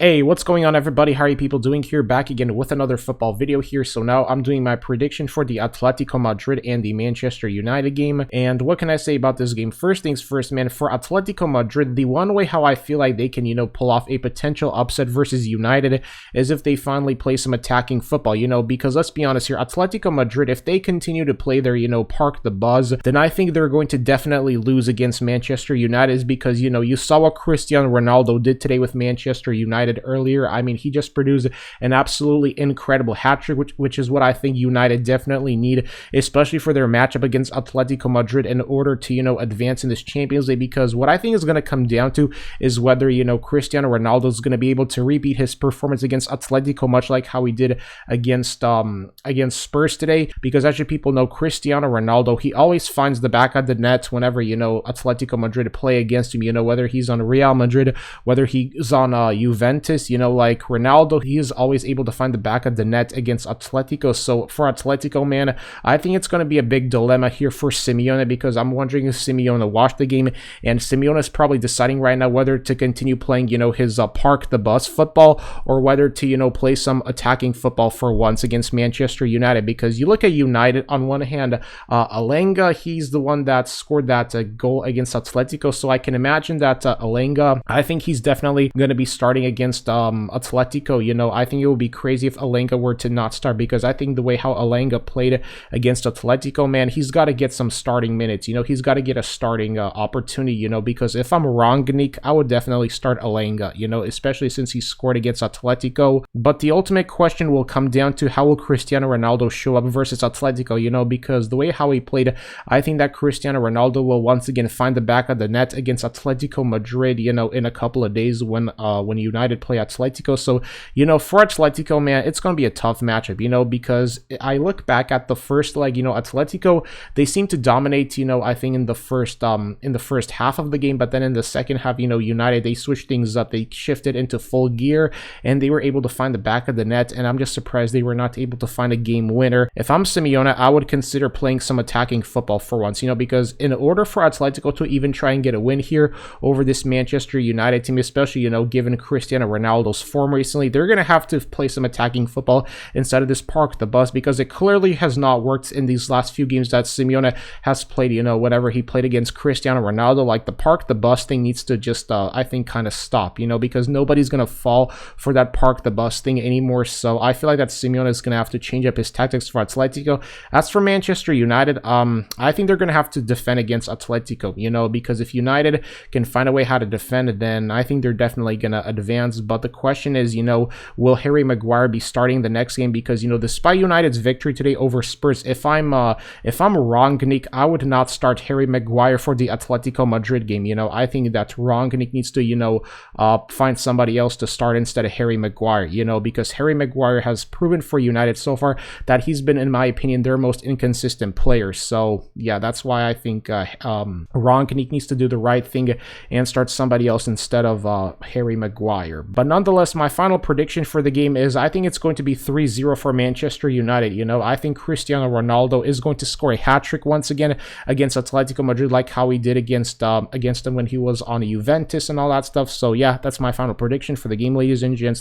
Hey, what's going on, everybody? How are you people doing here? Back again with another football video here. So now I'm doing my prediction for the Atletico Madrid and the Manchester United game. And what can I say about this game? First things first, man, for Atletico Madrid, the one way how I feel like they can, pull off a potential upset versus United is if they finally play some attacking football, because let's be honest here, Atletico Madrid, if they continue to play their, park the buzz, then I think they're going to definitely lose against Manchester United because, you saw what Cristiano Ronaldo did today with Manchester United earlier. I mean, he just produced an absolutely incredible hat-trick, which is what I think United definitely need, especially for their matchup against Atletico Madrid in order to, advance in this Champions League, because what I think is going to come down to is whether, Cristiano Ronaldo is going to be able to repeat his performance against Atletico, much like how he did against Spurs today, because as you people know, Cristiano Ronaldo, he always finds the back of the net whenever, Atletico Madrid play against him, whether he's on Real Madrid, whether he's on Juventus, like Ronaldo, he is always able to find the back of the net against Atletico. So for Atletico, man, I think it's going to be a big dilemma here for Simeone, because I'm wondering if Simeone watched the game, and Simeone is probably deciding right now whether to continue playing, his park the bus football, or whether to, play some attacking football for once against Manchester United. Because you look at United, on one hand, Alenga, he's the one that scored that goal against Atletico. So I can imagine that Alenga, I think he's definitely going to be starting against Atletico. I think it would be crazy if Alenga were to not start, because I think the way how Alenga played against Atletico, man, he's got to get some starting minutes. He's got to get a starting opportunity, because if I'm wrong, Nick, I would definitely start Alenga, especially since he scored against Atletico. But the ultimate question will come down to how will Cristiano Ronaldo show up versus Atletico, because the way how he played, I think that Cristiano Ronaldo will once again find the back of the net against Atletico Madrid, in a couple of days when United play Atletico. So, for Atletico, man, it's going to be a tough matchup, because I look back at the first leg, Atletico, they seem to dominate, I think in the first half of the game, but then in the second half, United, they switched things up. They shifted into full gear and they were able to find the back of the net, and I'm just surprised they were not able to find a game winner. If I'm Simeone, I would consider playing some attacking football for once, because in order for Atletico to even try and get a win here over this Manchester United team, especially, given Cristiano Ronaldo's form recently, they're going to have to play some attacking football instead of this park the bus, because it clearly has not worked in these last few games that Simeone has played, whenever he played against Cristiano Ronaldo. Like, the park the bus thing needs to just, I think, kind of stop, because nobody's going to fall for that park the bus thing anymore. So I feel like that Simeone is going to have to change up his tactics for Atletico. As for Manchester United, I think they're going to have to defend against Atletico, because if United can find a way how to defend, then I think they're definitely going to advance. But the question is, will Harry Maguire be starting the next game? Because, despite United's victory today over Spurs, if I'm wrong, Nick, I would not start Harry Maguire for the Atletico Madrid game. I think that's wrong. Nick needs to, find somebody else to start instead of Harry Maguire, because Harry Maguire has proven for United so far that he's been, in my opinion, their most inconsistent player. So, yeah, that's why I think Nick needs to do the right thing and start somebody else instead of Harry Maguire. But nonetheless, my final prediction for the game is I think it's going to be 3-0 for Manchester United. I think Cristiano Ronaldo is going to score a hat-trick once again against Atletico Madrid, like how he did against them when he was on Juventus and all that stuff. So yeah, that's my final prediction for the game, ladies and gents.